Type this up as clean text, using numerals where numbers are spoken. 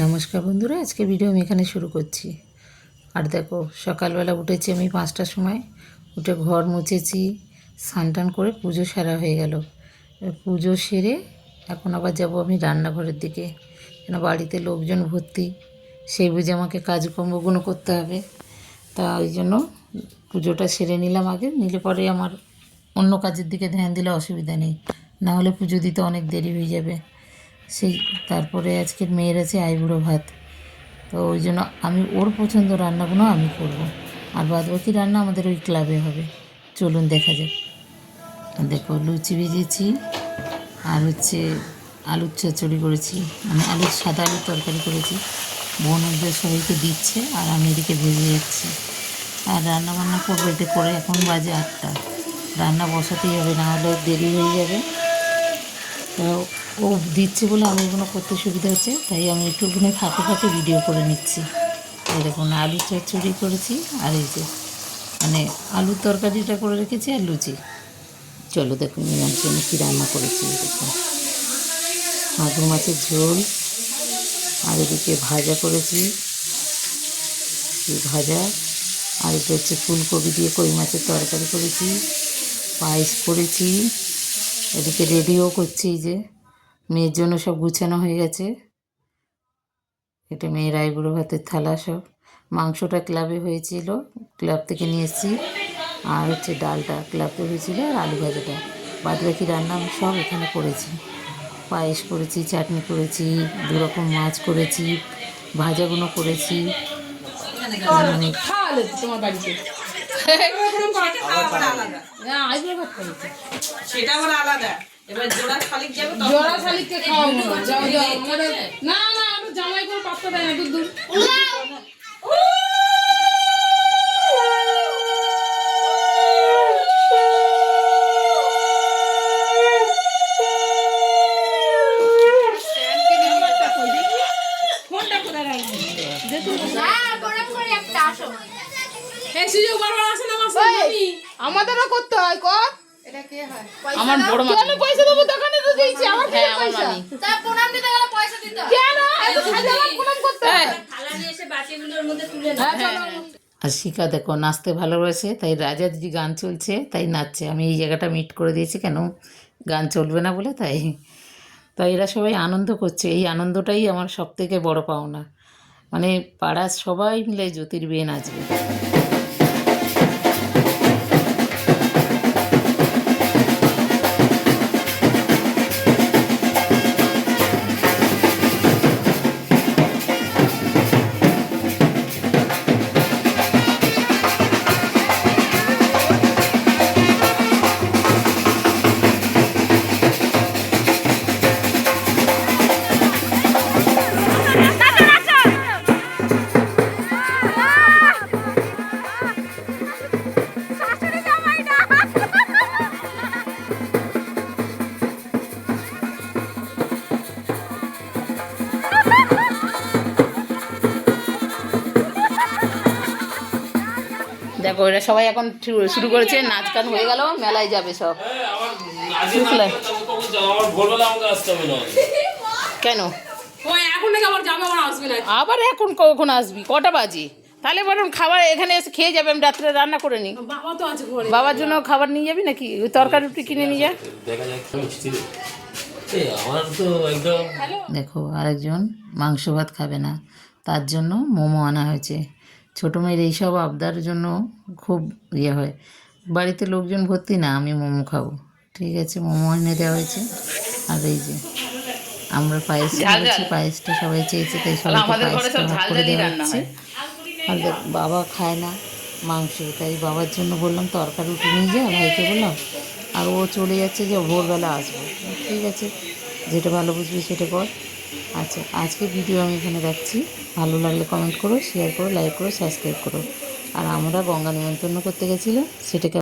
নমস্কার বন্ধুরা, আজকে ভিডিও আমি এখানে শুরু করছি। আর দেখো, সকালবেলা উঠেছি আমি 5টার সময়, উঠে ঘর মুছেছি, স্নান টান করে পুজো সারা হয়ে গেল। পুজো সেরে এখন আবার যাব আমি রান্নাঘরের দিকে, কেন বাড়িতে লোকজন ভর্তি, সেই বুঝে আমাকে কাজকর্মগুলো করতে হবে। তা ওই জন্য পুজোটা সেরে নিলাম আগে, নিলে পরে আমার অন্য কাজের দিকে ধ্যান দিলে অসুবিধা নেই, না হলে পুজো দিতে অনেক দেরি হয়ে যাবে। সেই তারপরে আজকের মেয়ের আছে আইবুড়ো ভাত, তো ওই জন্য আমি ওর পছন্দ রান্নাগুলো আমি করব, আর বাদ বাকি রান্না আমাদের ওই ক্লাবে হবে। চলুন দেখা যাক। দেখো, লুচি ভেজেছি, আর হচ্ছে আলুর চচ্চড়ি করেছি, মানে সাদা আলুর তরকারি করেছি। বোন ওদের সবাইকে দিচ্ছে আর আমি এদিকে ভেজে যাচ্ছি। আর রান্না বান্না করবো, এটা করে এখন বাজে 8টা, রান্না বসাতেই হবে, না হলে দেরি হয়ে যাবে। তো ও দিচ্ছে বলে আমি এগুলো করতে সুবিধা হচ্ছে, তাই আমি একটুখানি ফাঁকে ফাঁকে ভিডিও করে নিচ্ছি। এই দেখুন, আলু চচ্চড়ি করেছি, আর এই যে মানে আলুর তরকারিটা করে রেখেছি, আর লুচি। চলো দেখুন নিরামিষ আমি কী রান্না করেছি। দেখুন, মাগুর মাছের ঝোল, আর এদিকে ভাজা করেছি, ভাজা, আর এটা হচ্ছে ফুলকপি দিয়ে কই মাছের তরকারি করেছি, পায়েস করেছি। এদিকে রেডিও করছি, যে মেয়ের জন্য সব গুছানো হয়ে গেছে। এটা মেয়ের আইবুড়ো ভাতের থালা। সব মাংসটা ক্লাবে হয়েছিল, ক্লাব থেকে নিয়ে এসেছি, আর হচ্ছে ডালটা ক্লাবে হয়েছিল, আর আলু ভাজাটা। বাদ বাকি রান্না আমি সব এখানে করেছি। পায়েস করেছি, চাটনি করেছি, 2 রকম মাছ করেছি, ভাজাগুলো করেছি। মানে তোমার বাড়িতে সেটা আবার আলাদা। এবার জোড়া শালিক যাবে, জোড়া শালিককে খাওয়াবো না, না জামাই করে পাত্তা দেয় না, দূর দূর। আমাদেরও করতে হয়। কর আমার বড় মা কেন পয়সা দেবো? দোকানে তো দিয়েছি। আমার হ্যাঁ, আমার মামি তা প্রণাম দিতে গেলে পয়সা দিতে হয় কেন? এত সাজাবার প্রণাম করতে হয়। থালা নিয়ে এসে বাটিগুলোর মধ্যে তুলে আর শিখা দেখো নাচতে ভালোবাসে, তাই রাজা দিদি গান চলছে তাই নাচছে। আমি এই জায়গাটা মিট করে দিয়েছি, কেন গান চলবে না বলে, তাই তাই এরা সবাই আনন্দ করছে। এই আনন্দটাই আমার সবথেকে বড় পাওনা, মানে পাড়ার সবাই মিলে জ্যোতির বিয়ে নাচবে। দেখো, এরা সবাই এখন শুরু করেছে, নাচ গান হয়ে গেল, মেলায় যাবে সব। বুঝলে কেন আবার এখন কখন আসবি? কটা বাজি? তাহলে বরং খাবার এখানে এসে খেয়ে যাবে, আমি রাত্রে রান্না করে নিই। বাবার জন্য খাবার নিয়ে যাবি নাকি? ওই তরকারি রুটি কিনে নিয়ে যা। দেখো, আরেকজন মাংস ভাত খাবে না, তার জন্য মোমো আনা হয়েছে। ছোটো মেয়ের এইসব আবদার জন্য খুব ইয়ে হয়। বাড়িতে লোকজন ভর্তি না, আমি মোমো খাবো, ঠিক আছে, মোমো এনে দেওয়া হয়েছে। আর এই যে আমরা পায়েস করেছি, পায়েসটা সবাই চেয়েছে, তাই সবাইকে পায়েসটা ভাগ করে দেওয়া হচ্ছে। আর বাবা খায় না মাংস, তাই বাবার জন্য বললাম তরকারি উঠে নিয়ে যা, ভাইকে বললাম। আর ও চলে যাচ্ছে যে ভোরবেলা আসবো, ঠিক আছে, যেটা ভালো বুঝবি সেটা কর। আচ্ছা, আজকে ভিডিও আমি এখানে রাখছি। ভালো লাগলে কমেন্ট করো, শেয়ার করো, লাইক করো, সাবস্ক্রাইব করো। আর আমরা গঙ্গা নিমন্ত্রণ করতে গেছিলাম, সেটাকে